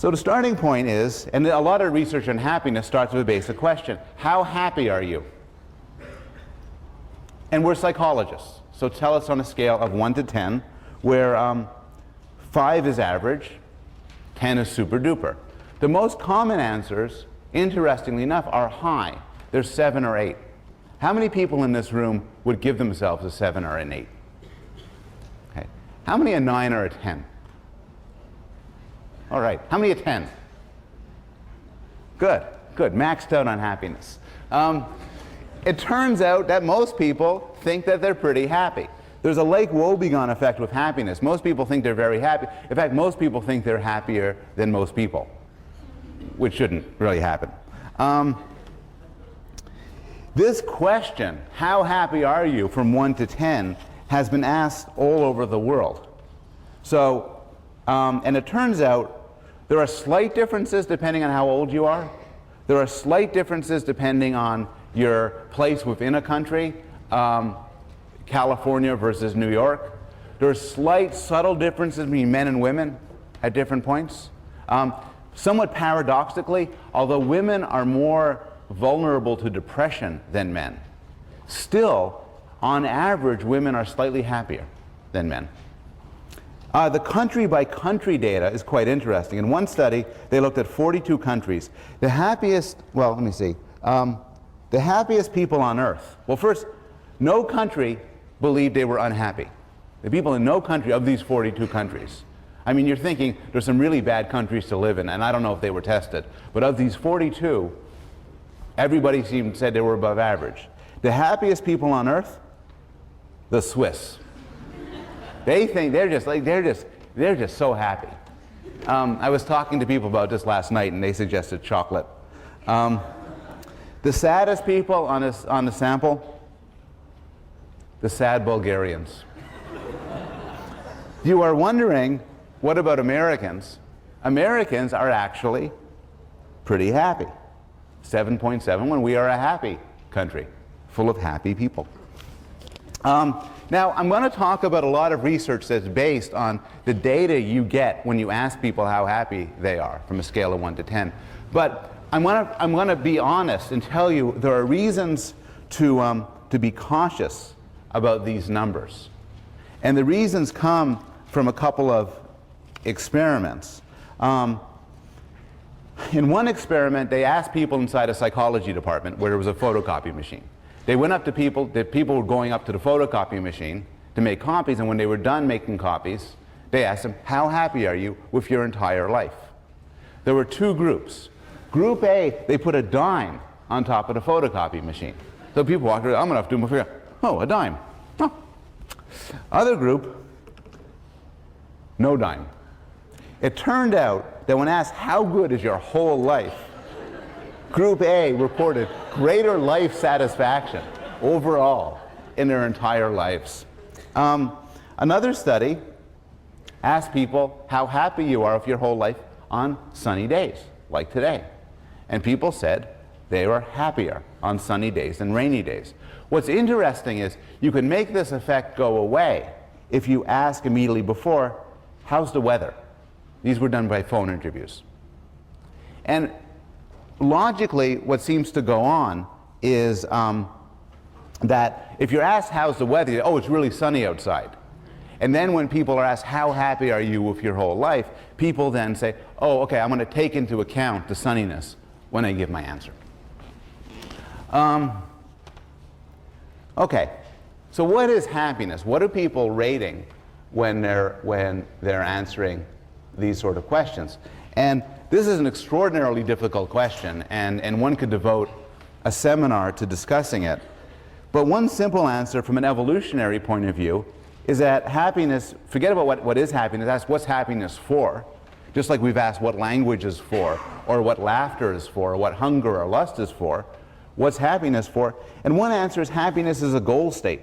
So the starting point is, and a lot of research on happiness starts with a basic question: how happy are you? And we're psychologists, so tell us on a scale of 1 to 10, where 5 is average, 10 is super duper. The most common answers, interestingly enough, are high. They're 7 or 8. How many people in this room would give themselves a 7 or an 8? Okay. How many a 9 or a 10? All right. How many a 10? Good, good. Maxed out on happiness. It turns out that most people think that they're pretty happy. There's a Lake Wobegon effect with happiness. Most people think they're very happy. In fact, most people think they're happier than most people, which shouldn't really happen. This question, how happy are you, from 1 to 10, has been asked all over the world. So, and it turns out there are slight differences depending on how old you are. There are slight differences depending on your place within a country, California versus New York. There are slight, subtle differences between men and women at different points. Somewhat paradoxically, although women are more vulnerable to depression than men, still, on average, women are slightly happier than men. The country-by-country data is quite interesting. In one study, they looked at 42 countries. The happiest, well, let me see. The happiest people on Earth. Well, first, no country believed they were unhappy. The people in no country of these 42 countries. I mean, you're thinking there's some really bad countries to live in, and I don't know if they were tested. But of these 42, everybody said they were above average. The happiest people on Earth, the Swiss. They think they're just so happy. I was talking to people about this last night, and they suggested chocolate. The saddest people on the sample, the sad Bulgarians. You are wondering, what about Americans? Americans are actually pretty happy. 7.7 when we are a happy country, full of happy people. Now, I'm going to talk about a lot of research that's based on the data you get when you ask people how happy they are from a scale of 1 to 10. But I'm going to be honest and tell you there are reasons to be cautious about these numbers. And the reasons come from a couple of experiments. In one experiment, they asked people inside a psychology department where there was a photocopy machine. They went up to people, the people were going up to the photocopy machine to make copies, and when they were done making copies, they asked them, how happy are you with your entire life? There were 2 groups. Group A, they put a dime on top of the photocopy machine. So people walked around, I'm going to have to do my figure. Oh, a dime. Oh. Other group, no dime. It turned out that when asked, how good is your whole life? Group A reported greater life satisfaction overall in their entire lives. Another study asked people how happy you are with your whole life on sunny days, like today. And people said they were happier on sunny days than rainy days. What's interesting is you can make this effect go away if you ask immediately before, how's the weather? These were done by phone interviews. And logically, what seems to go on is that if you're asked how's the weather, you say, oh, it's really sunny outside. And then when people are asked how happy are you with your whole life, people then say, oh, okay, I'm going to take into account the sunniness when I give my answer. Okay, so what is happiness? What are people rating when they're answering these sort of questions? And this is an extraordinarily difficult question, and one could devote a seminar to discussing it. But one simple answer from an evolutionary point of view is that happiness, forget about what is happiness, ask what's happiness for. Just like we've asked what language is for, or what laughter is for, or what hunger or lust is for. What's happiness for? And one answer is happiness is a goal state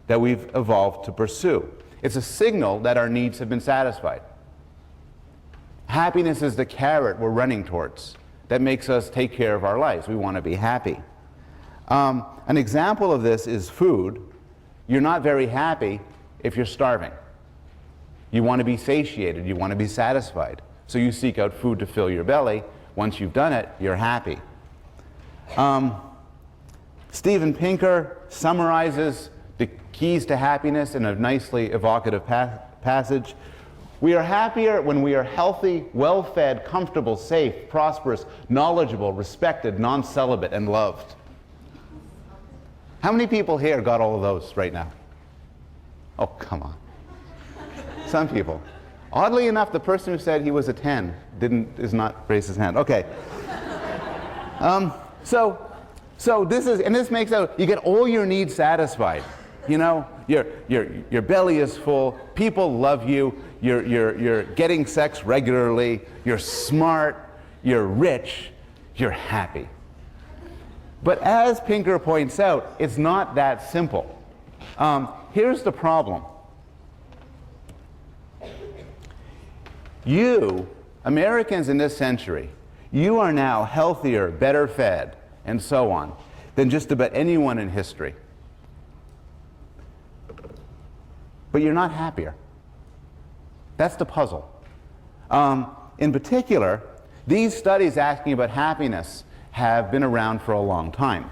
that we've evolved to pursue. It's a signal that our needs have been satisfied. Happiness is the carrot we're running towards that makes us take care of our lives. We want to be happy. An example of this is food. You're not very happy if you're starving. You want to be satiated. You want to be satisfied. So you seek out food to fill your belly. Once you've done it, you're happy. Steven Pinker summarizes the keys to happiness in a nicely evocative passage. We are happier when we are healthy, well-fed, comfortable, safe, prosperous, knowledgeable, respected, non-celibate, and loved. How many people here got all of those right now? Oh, come on. Some people. Oddly enough, the person who said he was a 10 is not raise his hand. Okay. So this makes out, you get all your needs satisfied. You know, your belly is full, people love you, you're getting sex regularly, you're smart, you're rich, you're happy. But as Pinker points out, it's not that simple. Here's the problem. You, Americans in this century, you are now healthier, better fed, and so on, than just about anyone in history. But you're not happier. That's the puzzle. In particular, these studies asking about happiness have been around for a long time.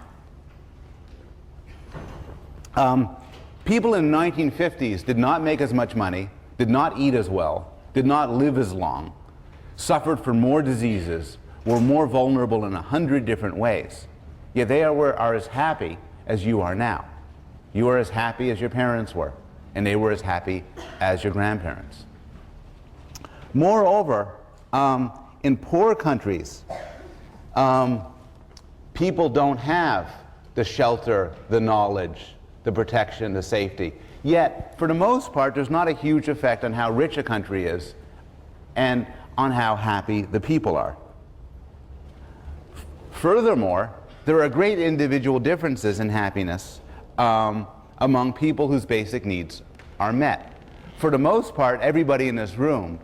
People in the 1950s did not make as much money, did not eat as well, did not live as long, suffered from more diseases, were more vulnerable in 100 different ways. Yet they are as happy as you are now. You are as happy as your parents were, and they were as happy as your grandparents. Moreover, in poor countries, people don't have the shelter, the knowledge, the protection, the safety. Yet, for the most part, there's not a huge effect on how rich a country is and on how happy the people are. Furthermore, there are great individual differences in happiness among people whose basic needs are met. For the most part, everybody in this room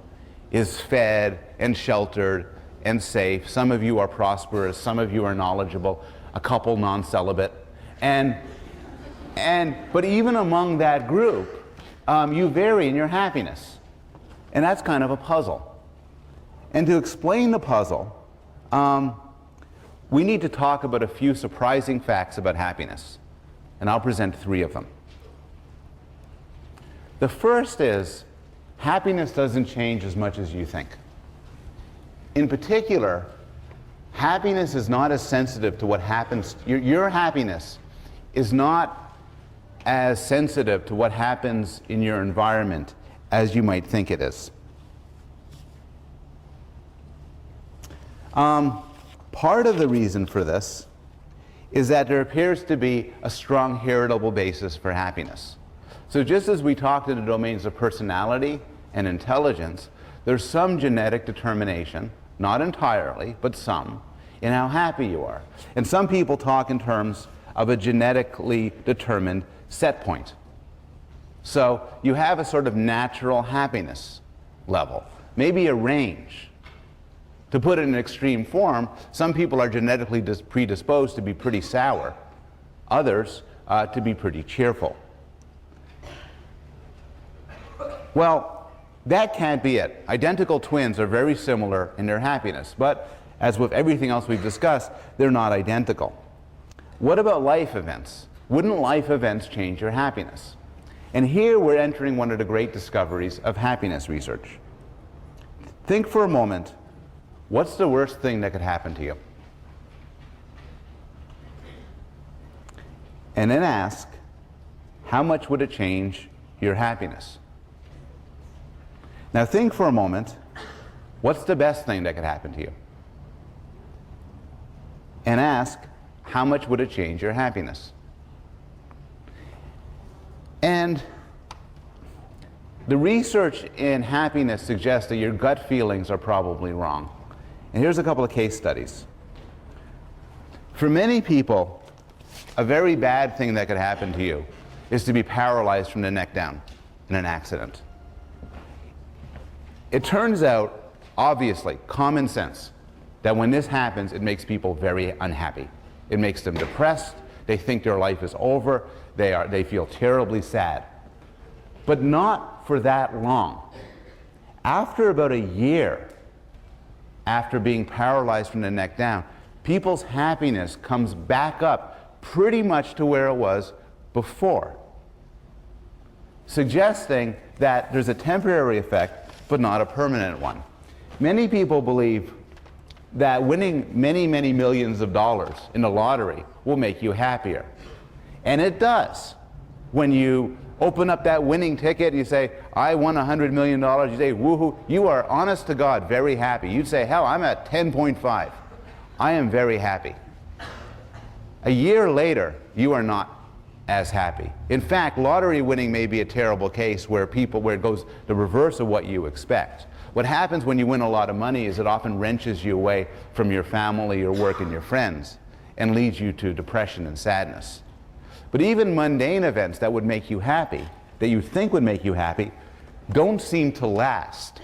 is fed and sheltered and safe. Some of you are prosperous, some of you are knowledgeable, a couple non-celibate. But even among that group, you vary in your happiness. And that's kind of a puzzle. And to explain the puzzle, we need to talk about a few surprising facts about happiness. And I'll present 3 of them. The first is, happiness doesn't change as much as you think. In particular, happiness is not as sensitive to what happens. Your happiness is not as sensitive to what happens in your environment as you might think it is. Part of the reason for this is that there appears to be a strong heritable basis for happiness. So just as we talked in the domains of personality and intelligence, there's some genetic determination, not entirely, but some, in how happy you are. And some people talk in terms of a genetically determined set point. So you have a sort of natural happiness level, maybe a range. To put it in extreme form, some people are genetically predisposed to be pretty sour, others to be pretty cheerful. Well, that can't be it. Identical twins are very similar in their happiness, but as with everything else we've discussed, they're not identical. What about life events? Wouldn't life events change your happiness? And here we're entering one of the great discoveries of happiness research. Think for a moment, what's the worst thing that could happen to you? And then ask, how much would it change your happiness? Now think for a moment, what's the best thing that could happen to you? And ask, how much would it change your happiness? And the research in happiness suggests that your gut feelings are probably wrong. And here's a couple of case studies. For many people, a very bad thing that could happen to you is to be paralyzed from the neck down in an accident. It turns out, obviously, common sense, that when this happens, it makes people very unhappy. It makes them depressed, they think their life is over, they feel terribly sad. But not for that long. After about a year, after being paralyzed from the neck down, people's happiness comes back up pretty much to where it was before, suggesting that there's a temporary effect but not a permanent one. Many people believe that winning many, many millions of dollars in the lottery will make you happier. And it does. When you open up that winning ticket, you say, I won $100 million, you say, woohoo, you are honest to God very happy. You'd say, hell, I'm at 10.5. I am very happy. A year later, you are not as happy. In fact, lottery winning may be a terrible case where it goes the reverse of what you expect. What happens when you win a lot of money is it often wrenches you away from your family, your work, and your friends, and leads you to depression and sadness. But even mundane events that would make you happy, that you think would make you happy, don't seem to last.